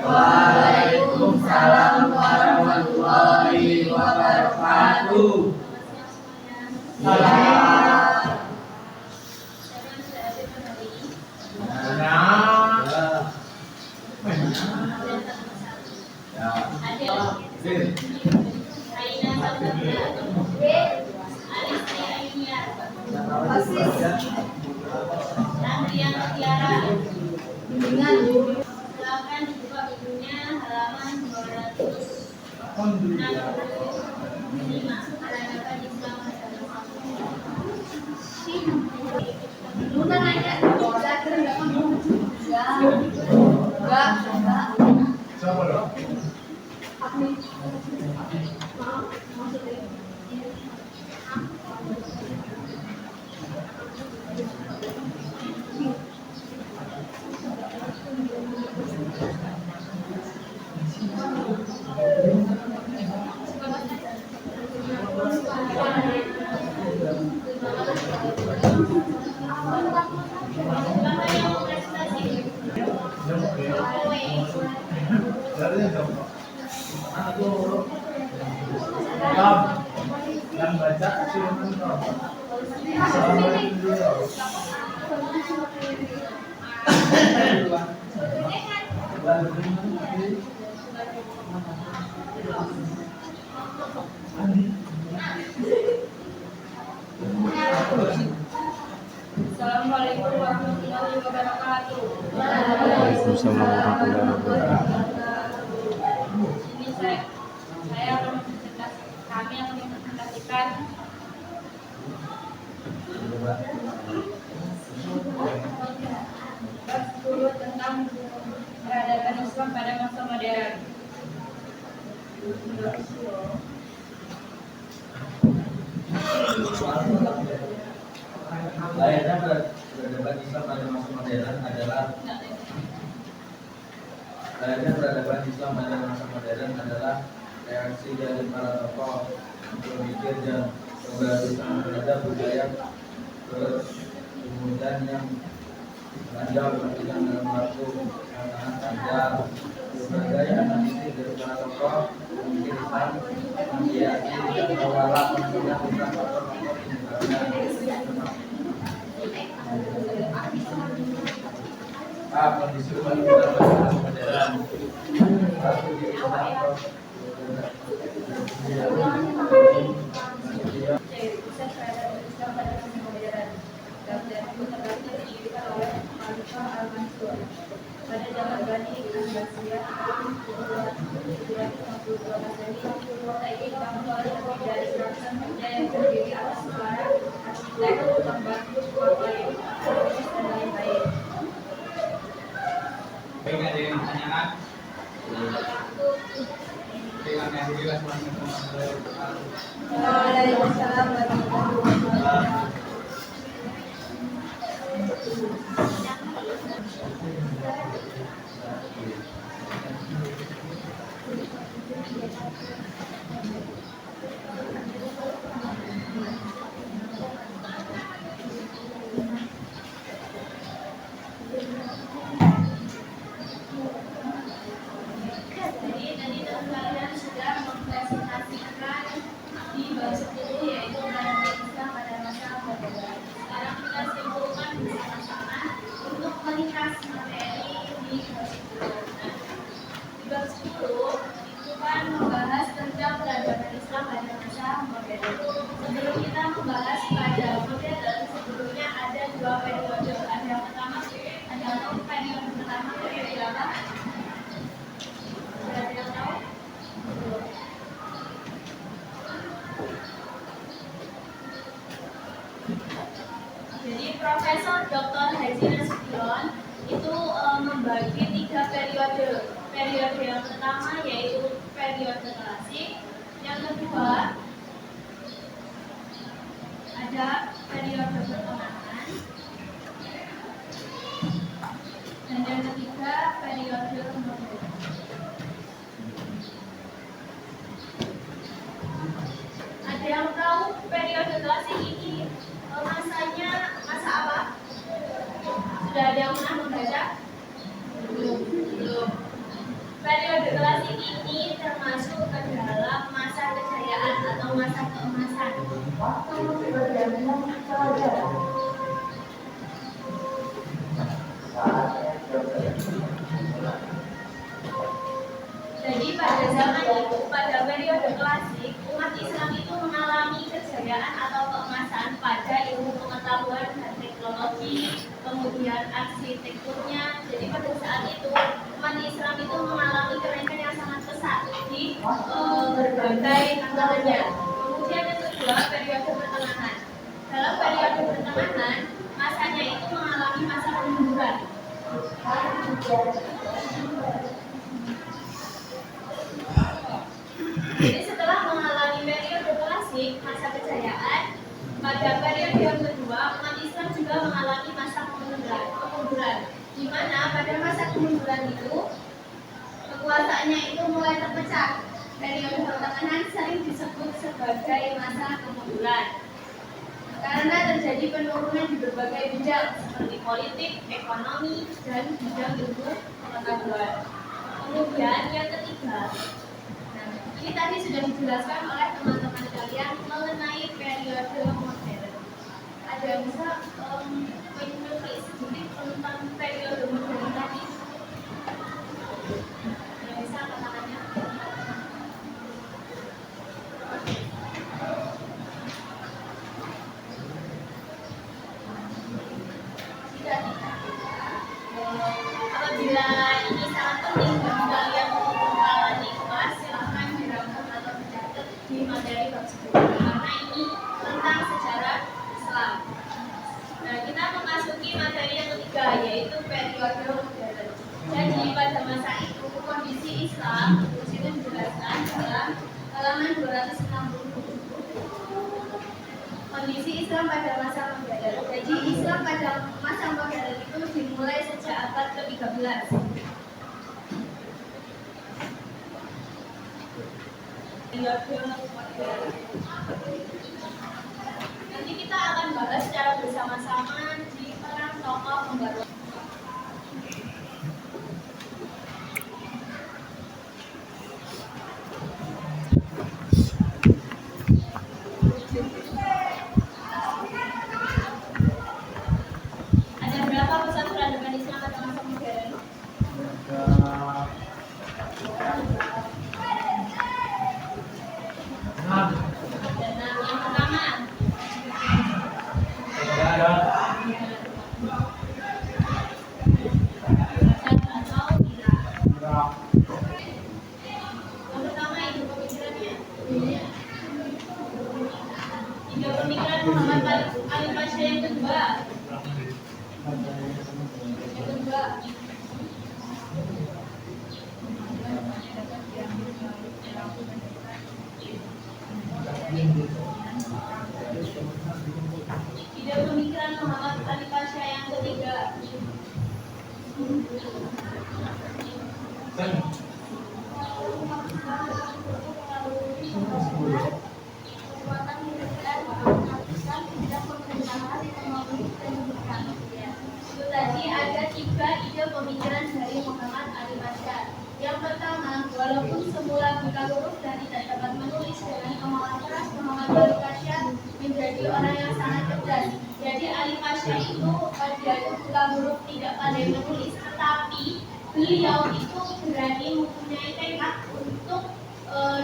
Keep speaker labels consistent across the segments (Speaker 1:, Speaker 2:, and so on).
Speaker 1: Waalaikumsalam warahmatullahi wabarakatuh.
Speaker 2: Silakan dibuka bukunya halaman 265. Peradaban Islam Lu kan nanya, saya kira enggak siapa dong? Yang baca
Speaker 3: Assalamualaikum warahmatullahi wabarakatuh.
Speaker 4: Waalaikumsalam warahmatullahi wabarakatuh.
Speaker 3: Ini saya akan mempresentasikan bab 10 tentang peradaban Islam pada masa modern.
Speaker 1: Layaknya peradaban Islam pada masa modern adalah reaksi dari para tokoh pemikir dan pembaharusan terhadap budaya kemudian yang ada perhatikan dalam waktu yang sangat panjang. Berbagai analisis dari para tokoh pemikir Islam menghiasi dan mewalak pentingnya tentang faktor-faktor penyebabnya. Kondisi peradaban modern.
Speaker 3: Pada zaman Bani Abbasiyah tahun 252 Masehi, kota ini dibangun oleh lebih dari 100 pemuda yang terdiri atas para arsitek, pembantu, kayu, arkeologis dan lain-lain.
Speaker 1: Baik, ada yang pertanyaan? Silakan dijelaskan.
Speaker 3: Waalaikumsalam warahmatullahi wabarakatuh. Sebelum kita membahas pada modern, sebelumnya ada dua periode. Ada yang pertama, periode pertama periode apa? Ada yang tahu? Jadi Profesor Dr. Haji Nasution itu membagi 3 periode. Periode yang pertama yaitu periode klasik, yang kedua ada periode pertengahan, dan yang ketiga periode modern. Ada yang tahu periode klasik ini masanya masa apa? Sudah ada yang pernah membaca? Belum.
Speaker 2: klasik ini termasuk ke dalam masa kejayaan atau masa keemasan. Jadi pada zaman itu, pada periode klasik, umat Islam itu mengalami kejayaan atau keemasan pada ilmu pengetahuan dan teknologi, kemudian arsitekturnya. Jadi pada saat itu, umat Islam itu mengalami kenaikan yang sangat pesat di berbagai antaranya. Kemudian yang kedua, periode pertengahan. Dalam periode pertengahan, masanya itu mengalami masa kemunduran. Jadi setelah mengalami periode klasik, masa kejayaan, pada periode yang kedua, umat Islam juga mengalami masa kemunduran, di mana pada masa kemunduran itu, kekuasaannya itu mulai terpecah. Periode pertengahan sering disebut sebagai masa kemunduran, karena terjadi penurunan di berbagai bidang, seperti politik, ekonomi, dan bidang ilmu pengetahuan. Kemudian yang ketiga, ini tadi sudah dijelaskan oleh teman-teman kalian mengenai periode modern. Ada yang bisa mengulik sedikit tentang periode modern tadi? Yang bisa katakannya? Tidak. Apabila ini sangat penting bagi kalian untuk menjalani kelas, silahkan dirangkum atau dicatat di materi bab 10 karena ini tentang sejarah Islam. Nah, kita memasuki materi yang ketiga, yaitu periode modern. Jadi pada masa itu kondisi Islam di situ dijelaskan dalam halaman 267. Kondisi Islam pada masa modern. Jadi Islam pada masa modern itu dimulai sejak abad ke-13. Periode modern. Nanti kita akan bahas secara bersama-sama di peran tokoh pembaru. Ada berapa pusat peradaban Islam pada masa modern? Dan yang pertama, atau Irak. Yang pertama itu pemikirannya. Tiga pemikiran Muhammad Al-Pasha yang kedua. Yang kedua. Ide pemikiran Muhammad Al-Pasha yang ketiga. Kekuatan militer Islam tidak pemerintahan ekonomi dan pendidikan. Itu tadi ada tiga ide pemikiran dari Muhammad Al-Pasha. Yang pertama, walaupun semula buta huruf dan tidak dapat menulis, dengan kemauan keras Muhammad Al-Pasha menjadi orang yang sangat cerdas. Jadi Al-Pasha itu dia itu buta huruf, tidak pandai menulis, tetapi beliau itu berani mempunyai tekad untuk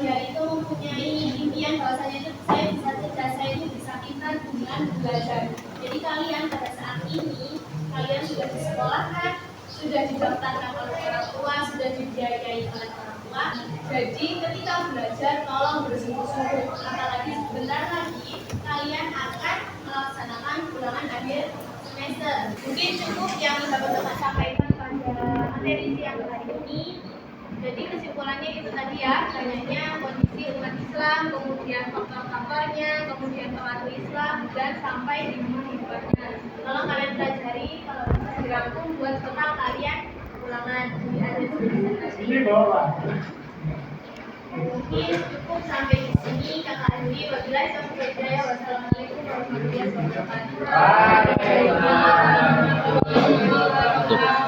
Speaker 2: dia itu mempunyai impian bahwasanya itu saya bisa cerdas, saya itu bisa pintar dengan belajar. Jadi kalian pada saat ini kalian sudah disekolahkan, sudah didaftarkan oleh orang tua, sudah dibiayai oleh orang tua. Jadi ketika belajar tolong bersungguh-sungguh, apalagi sebentar lagi kalian akan melaksanakan ulangan akhir semester. Mungkin cukup yang dapat saya sampaikan pada materi siang hari ini. Jadi kesimpulannya itu tadi ya, banyaknya kondisi umat Islam, kemudian faktor-faktornya, kemudian pengaruh Islam, dan sampai di kehidupannya. Tolong kalian pelajari, kalau bisa dirangkum buat total kalian ulangan di akhir presentasi. Mungkin cukup sampai di sini kakak Andi. Wabillahi taufiq wal hidayah. Wassalamualaikum warahmatullahi wabarakatuh.